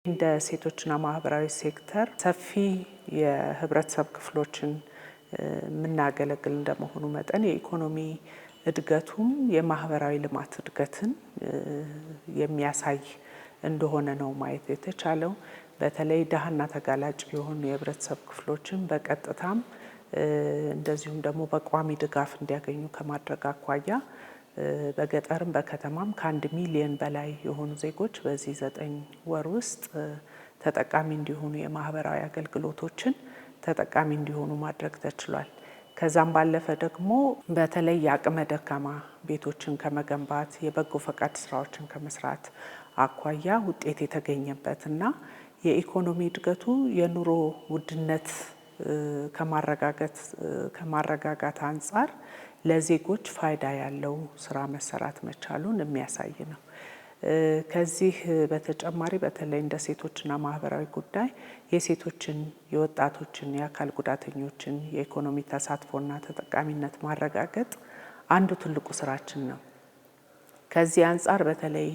እንደ ሴቶችና ማህበራዊ ሴክተር ሰፊ የህብረተሰብ ክፍሎችን የምናገለግል እንደመሆኑ መጠን የኢኮኖሚ እድገቱም የማህበራዊ ልማት እድገትን የሚያሳይ እንደሆነ ነው ማየት የተቻለው። በተለይ ደሃና ተጋላጭ የሆኑ የህብረተሰብ ክፍሎችን በቀጥታም እንደዚሁም ደግሞ በቋሚ ድጋፍ እንዲያገኙ ከማድረግ አኳያ በገጠርም በከተማም ከ1 ሚሊዮን በላይ የሆኑ ዜጎች በዚህ 9 ወር ውስጥ ተጠቃሚ እንዲሆኑ የማህበራዊ አገልግሎቶችን ተጠቃሚ እንዲሆኑ ማድረግ ተችሏል። ከዛም ባለፈ ደግሞ በተለይ የአቅመ ደካማ ቤቶችን ከመገንባት የበጎ ፈቃድ ስራዎችን ከመስራት አኳያ ውጤት የተገኘበትና የኢኮኖሚ እድገቱ የኑሮ ውድነት ከማረጋጋት አንጻር ለዜጎች ፋይዳ ያለው ስራ መሰራት መቻሉን የሚያሳይ ነው። ከዚህ በተጨማሪ በተለይ እንደ ሴቶችና ማህበራዊ ጉዳይ የሴቶችን፣ የወጣቶችን፣ የአካል ጉዳተኞችን የኢኮኖሚ ተሳትፎና ተጠቃሚነት ማረጋገጥ አንዱ ትልቁ ስራችን ነው። ከዚህ አንጻር በተለይ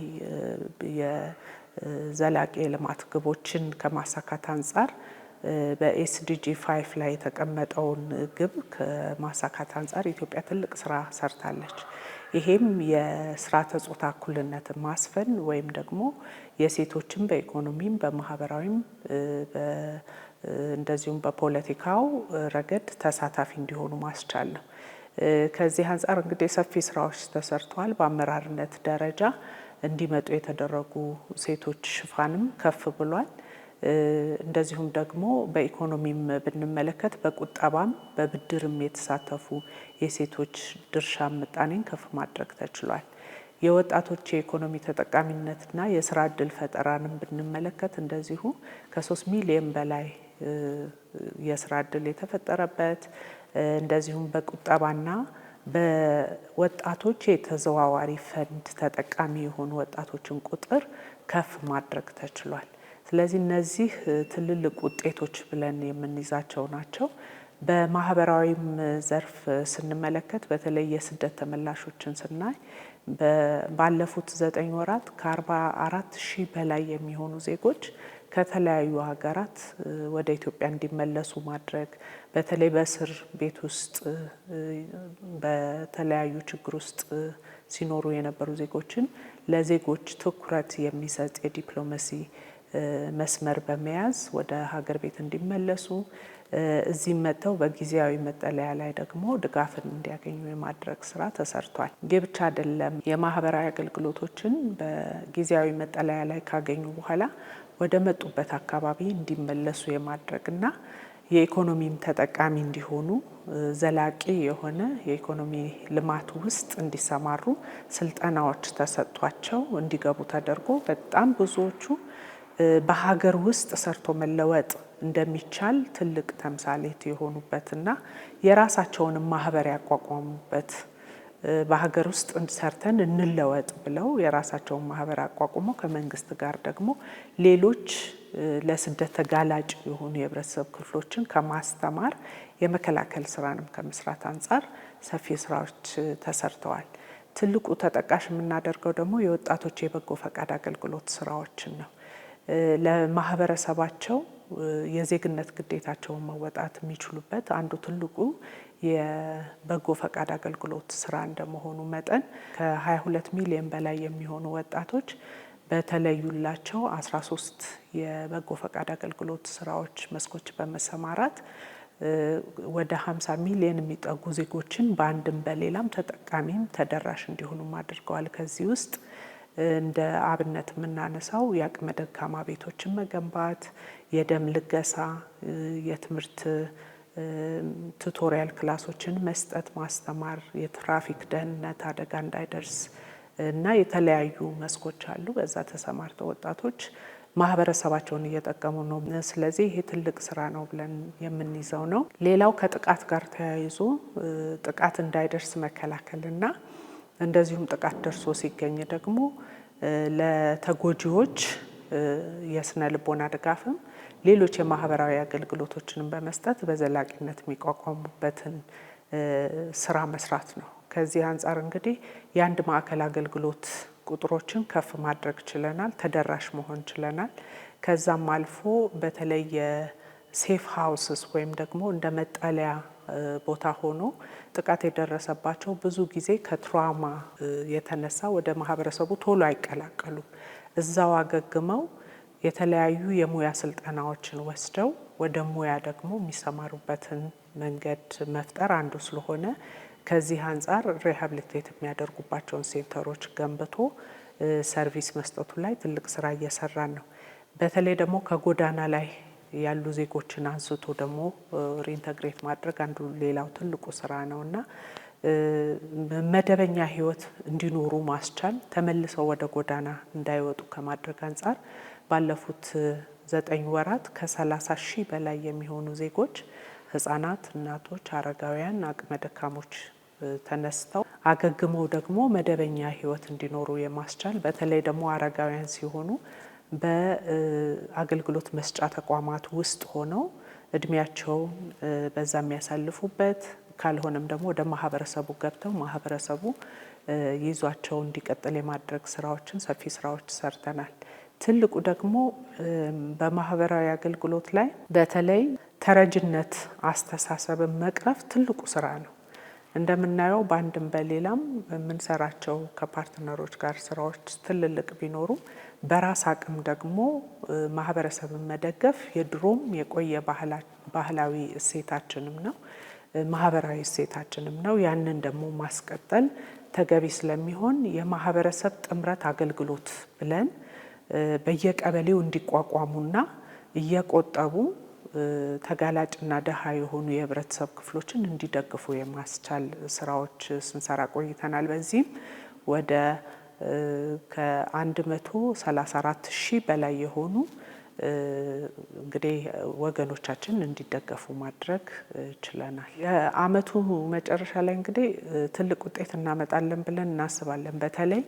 የዘላቂ የልማት ግቦችን ከማሳካት አንጻር በኤስዲጂ 5 ላይ የተቀመጠውን ግብ ከማሳካት አንጻር ኢትዮጵያ ትልቅ ስራ ሰርታለች። ይሄም የስርዓተ ጾታ እኩልነትን ማስፈን ወይም ደግሞ የሴቶችን በኢኮኖሚም በማህበራዊም እንደዚሁም በፖለቲካው ረገድ ተሳታፊ እንዲሆኑ ማስቻል ነው። ከዚህ አንጻር እንግዲህ ሰፊ ስራዎች ተሰርተዋል። በአመራርነት ደረጃ እንዲመጡ የተደረጉ ሴቶች ሽፋንም ከፍ ብሏል። እንደዚሁም ደግሞ በኢኮኖሚም ብንመለከት በቁጠባም በብድርም የተሳተፉ የሴቶች ድርሻ ምጣኔን ከፍ ማድረግ ተችሏል። የወጣቶች የኢኮኖሚ ተጠቃሚነትና የስራ እድል ፈጠራንም ብንመለከት እንደዚሁ ከ3 ሚሊዮን በላይ የስራ እድል የተፈጠረበት እንደዚሁም በቁጠባና በወጣቶች የተዘዋዋሪ ፈንድ ተጠቃሚ የሆኑ ወጣቶችን ቁጥር ከፍ ማድረግ ተችሏል። ስለዚህ እነዚህ ትልልቅ ውጤቶች ብለን የምንይዛቸው ናቸው። በማህበራዊም ዘርፍ ስንመለከት በተለይ የስደት ተመላሾችን ስናይ ባለፉት 9 ወራት ከ44 ሺህ በላይ የሚሆኑ ዜጎች ከተለያዩ ሀገራት ወደ ኢትዮጵያ እንዲመለሱ ማድረግ በተለይ በእስር ቤት ውስጥ በተለያዩ ችግር ውስጥ ሲኖሩ የነበሩ ዜጎችን ለዜጎች ትኩረት የሚሰጥ የዲፕሎማሲ መስመር በመያዝ ወደ ሀገር ቤት እንዲመለሱ እዚህም መጥተው በጊዜያዊ መጠለያ ላይ ደግሞ ድጋፍን እንዲያገኙ የማድረግ ስራ ተሰርቷል። ይህ ብቻ አይደለም። የማህበራዊ አገልግሎቶችን በጊዜያዊ መጠለያ ላይ ካገኙ በኋላ ወደ መጡበት አካባቢ እንዲመለሱ የማድረግና የኢኮኖሚም ተጠቃሚ እንዲሆኑ ዘላቂ የሆነ የኢኮኖሚ ልማት ውስጥ እንዲሰማሩ ስልጠናዎች ተሰጥቷቸው እንዲገቡ ተደርጎ በጣም ብዙዎቹ በሀገር ውስጥ ሰርቶ መለወጥ እንደሚቻል ትልቅ ተምሳሌት የሆኑበትና የራሳቸውን ማህበር ያቋቋሙበት በሀገር ውስጥ ሰርተን እንለወጥ ብለው የራሳቸውን ማህበር አቋቁመው ከመንግስት ጋር ደግሞ ሌሎች ለስደት ተጋላጭ የሆኑ የህብረተሰብ ክፍሎችን ከማስተማር የመከላከል ስራንም ከመስራት አንጻር ሰፊ ስራዎች ተሰርተዋል። ትልቁ ተጠቃሽ የምናደርገው ደግሞ የወጣቶች የበጎ ፈቃድ አገልግሎት ስራዎችን ነው። ለማህበረሰባቸው የዜግነት ግዴታቸውን መወጣት የሚችሉበት አንዱ ትልቁ የበጎ ፈቃድ አገልግሎት ስራ እንደመሆኑ መጠን ከ22 ሚሊዮን በላይ የሚሆኑ ወጣቶች በተለዩላቸው 13 የበጎ ፈቃድ አገልግሎት ስራዎች መስኮች በመሰማራት ወደ 50 ሚሊዮን የሚጠጉ ዜጎችን በአንድም በሌላም ተጠቃሚም ተደራሽ እንዲሆኑም አድርገዋል። ከዚህ ውስጥ እንደ አብነት የምናነሳው የአቅመ ደካማ ቤቶችን መገንባት፣ የደም ልገሳ፣ የትምህርት ቱቶሪያል ክላሶችን መስጠት፣ ማስተማር፣ የትራፊክ ደህንነት አደጋ እንዳይደርስ እና የተለያዩ መስኮች አሉ። በዛ ተሰማርተው ወጣቶች ማህበረሰባቸውን እየጠቀሙ ነው። ስለዚህ ይሄ ትልቅ ስራ ነው ብለን የምንይዘው ነው። ሌላው ከጥቃት ጋር ተያይዞ ጥቃት እንዳይደርስ መከላከልና እንደዚሁም ጥቃት ደርሶ ሲገኝ ደግሞ ለተጎጂዎች የስነ ልቦና ድጋፍም ሌሎች የማህበራዊ አገልግሎቶችንም በመስጠት በዘላቂነት የሚቋቋሙበትን ስራ መስራት ነው። ከዚህ አንጻር እንግዲህ የአንድ ማዕከል አገልግሎት ቁጥሮችን ከፍ ማድረግ ችለናል፣ ተደራሽ መሆን ችለናል። ከዛም አልፎ በተለይ የሴፍ ሃውስስ ወይም ደግሞ እንደ መጠለያ ቦታ ሆኖ ጥቃት የደረሰባቸው ብዙ ጊዜ ከትራውማ የተነሳ ወደ ማህበረሰቡ ቶሎ አይቀላቀሉም። እዛው አገግመው የተለያዩ የሙያ ስልጠናዎችን ወስደው ወደ ሙያ ደግሞ የሚሰማሩበትን መንገድ መፍጠር አንዱ ስለሆነ ከዚህ አንጻር ሪሃብሊቴት የሚያደርጉባቸውን ሴንተሮች ገንብቶ ሰርቪስ መስጠቱ ላይ ትልቅ ስራ እየሰራን ነው። በተለይ ደግሞ ከጎዳና ላይ ያሉ ዜጎችን አንስቶ ደግሞ ሪኢንተግሬት ማድረግ አንዱ ሌላው ትልቁ ስራ ነውና መደበኛ ህይወት እንዲኖሩ ማስቻል፣ ተመልሰው ወደ ጎዳና እንዳይወጡ ከማድረግ አንጻር ባለፉት 9 ወራት ከ30 ሺህ በላይ የሚሆኑ ዜጎች ህጻናት፣ እናቶች፣ አረጋውያን፣ አቅመ ደካሞች ተነስተው አገግመው ደግሞ መደበኛ ህይወት እንዲኖሩ የማስቻል በተለይ ደግሞ አረጋውያን ሲሆኑ በአገልግሎት መስጫ ተቋማት ውስጥ ሆነው እድሜያቸውን በዛ የሚያሳልፉበት ካልሆነም ደግሞ ወደ ማህበረሰቡ ገብተው ማህበረሰቡ ይዟቸው እንዲቀጥል የማድረግ ስራዎችን ሰፊ ስራዎች ሰርተናል። ትልቁ ደግሞ በማህበራዊ አገልግሎት ላይ በተለይ ተረጅነት አስተሳሰብን መቅረፍ ትልቁ ስራ ነው። እንደምናየው በአንድም በሌላም የምንሰራቸው ከፓርትነሮች ጋር ስራዎች ትልልቅ ቢኖሩ በራስ አቅም ደግሞ ማህበረሰብን መደገፍ የድሮም የቆየ ባህላዊ እሴታችንም ነው፣ ማህበራዊ እሴታችንም ነው። ያንን ደግሞ ማስቀጠል ተገቢ ስለሚሆን የማህበረሰብ ጥምረት አገልግሎት ብለን በየቀበሌው እንዲቋቋሙና እየቆጠቡ ተጋላጭና ደሃ የሆኑ የህብረተሰብ ክፍሎችን እንዲደግፉ የማስቻል ስራዎች ስንሰራ ቆይተናል። በዚህም ወደ ከ134 ሺህ በላይ የሆኑ እንግዲህ ወገኖቻችን እንዲደገፉ ማድረግ ችለናል። የአመቱ መጨረሻ ላይ እንግዲህ ትልቅ ውጤት እናመጣለን ብለን እናስባለን። በተለይ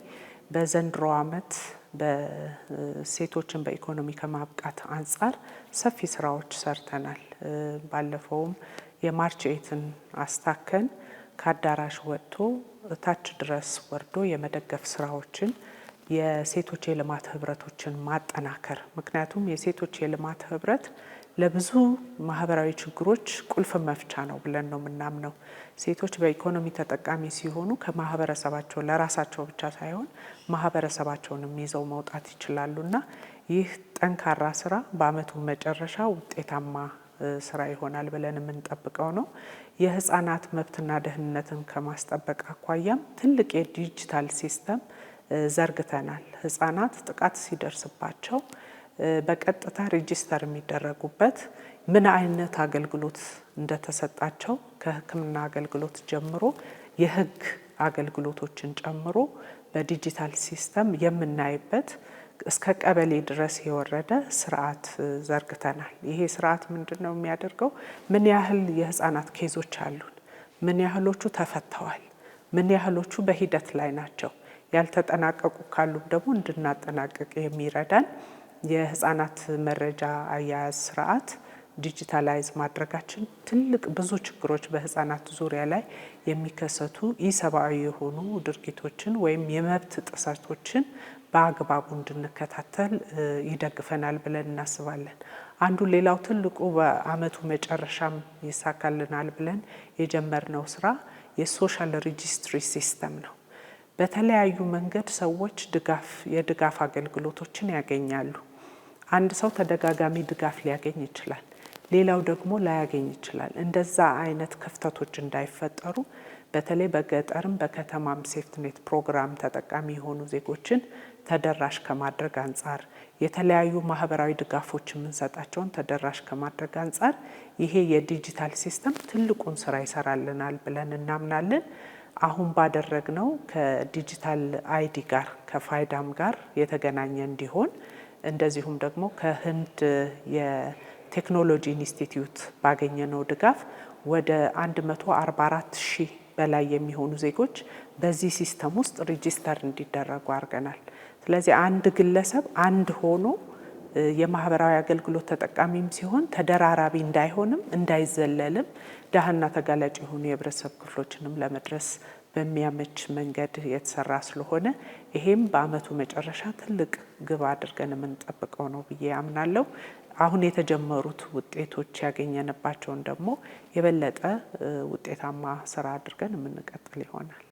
በዘንድሮ አመት በሴቶችን በኢኮኖሚ ከማብቃት አንጻር ሰፊ ስራዎች ሰርተናል። ባለፈውም የማርች 8ን አስታከን ከአዳራሽ ወጥቶ ታች ድረስ ወርዶ የመደገፍ ስራዎችን የሴቶች የልማት ህብረቶችን ማጠናከር፣ ምክንያቱም የሴቶች የልማት ህብረት ለብዙ ማህበራዊ ችግሮች ቁልፍ መፍቻ ነው ብለን ነው የምናምነው። ሴቶች በኢኮኖሚ ተጠቃሚ ሲሆኑ ከማህበረሰባቸው ለራሳቸው ብቻ ሳይሆን ማህበረሰባቸውንም ይዘው መውጣት ይችላሉና ይህ ጠንካራ ስራ በአመቱ መጨረሻ ውጤታማ ስራ ይሆናል ብለን የምንጠብቀው ነው። የህፃናት መብትና ደህንነትን ከማስጠበቅ አኳያም ትልቅ የዲጂታል ሲስተም ዘርግተናል። ህፃናት ጥቃት ሲደርስባቸው በቀጥታ ሬጂስተር የሚደረጉበት ምን አይነት አገልግሎት እንደተሰጣቸው ከሕክምና አገልግሎት ጀምሮ የህግ አገልግሎቶችን ጨምሮ በዲጂታል ሲስተም የምናይበት እስከ ቀበሌ ድረስ የወረደ ስርዓት ዘርግተናል። ይሄ ስርዓት ምንድነው የሚያደርገው? ምን ያህል የህፃናት ኬዞች አሉን፣ ምን ያህሎቹ ተፈተዋል፣ ምን ያህሎቹ በሂደት ላይ ናቸው፣ ያልተጠናቀቁ ካሉ ደግሞ እንድናጠናቀቅ የሚረዳን የህፃናት መረጃ አያያዝ ስርዓት ዲጂታላይዝ ማድረጋችን ትልቅ ብዙ ችግሮች በህፃናት ዙሪያ ላይ የሚከሰቱ ኢሰብአዊ የሆኑ ድርጊቶችን ወይም የመብት ጥሰቶችን በአግባቡ እንድንከታተል ይደግፈናል ብለን እናስባለን። አንዱ ሌላው ትልቁ በአመቱ መጨረሻም ይሳካልናል ብለን የጀመርነው ስራ የሶሻል ሬጂስትሪ ሲስተም ነው። በተለያዩ መንገድ ሰዎች የድጋፍ አገልግሎቶችን ያገኛሉ። አንድ ሰው ተደጋጋሚ ድጋፍ ሊያገኝ ይችላል፣ ሌላው ደግሞ ላያገኝ ይችላል። እንደዛ አይነት ክፍተቶች እንዳይፈጠሩ በተለይ በገጠርም በከተማም ሴፍትኔት ፕሮግራም ተጠቃሚ የሆኑ ዜጎችን ተደራሽ ከማድረግ አንጻር የተለያዩ ማህበራዊ ድጋፎች የምንሰጣቸውን ተደራሽ ከማድረግ አንጻር ይሄ የዲጂታል ሲስተም ትልቁን ስራ ይሰራልናል ብለን እናምናለን። አሁን ባደረግነው ከዲጂታል አይዲ ጋር ከፋይዳም ጋር የተገናኘ እንዲሆን እንደዚሁም ደግሞ ከህንድ የቴክኖሎጂ ኢንስቲትዩት ባገኘነው ድጋፍ ወደ 144 ሺህ በላይ የሚሆኑ ዜጎች በዚህ ሲስተም ውስጥ ሬጂስተር እንዲደረጉ አድርገናል። ስለዚህ አንድ ግለሰብ አንድ ሆኖ የማህበራዊ አገልግሎት ተጠቃሚም ሲሆን ተደራራቢ እንዳይሆንም እንዳይዘለልም ደሃና ተጋላጭ የሆኑ የህብረተሰብ ክፍሎችንም ለመድረስ በሚያመች መንገድ የተሰራ ስለሆነ ይሄም በአመቱ መጨረሻ ትልቅ ግብ አድርገን የምንጠብቀው ነው ብዬ አምናለሁ። አሁን የተጀመሩት ውጤቶች ያገኘንባቸውን ደግሞ የበለጠ ውጤታማ ስራ አድርገን የምንቀጥል ይሆናል።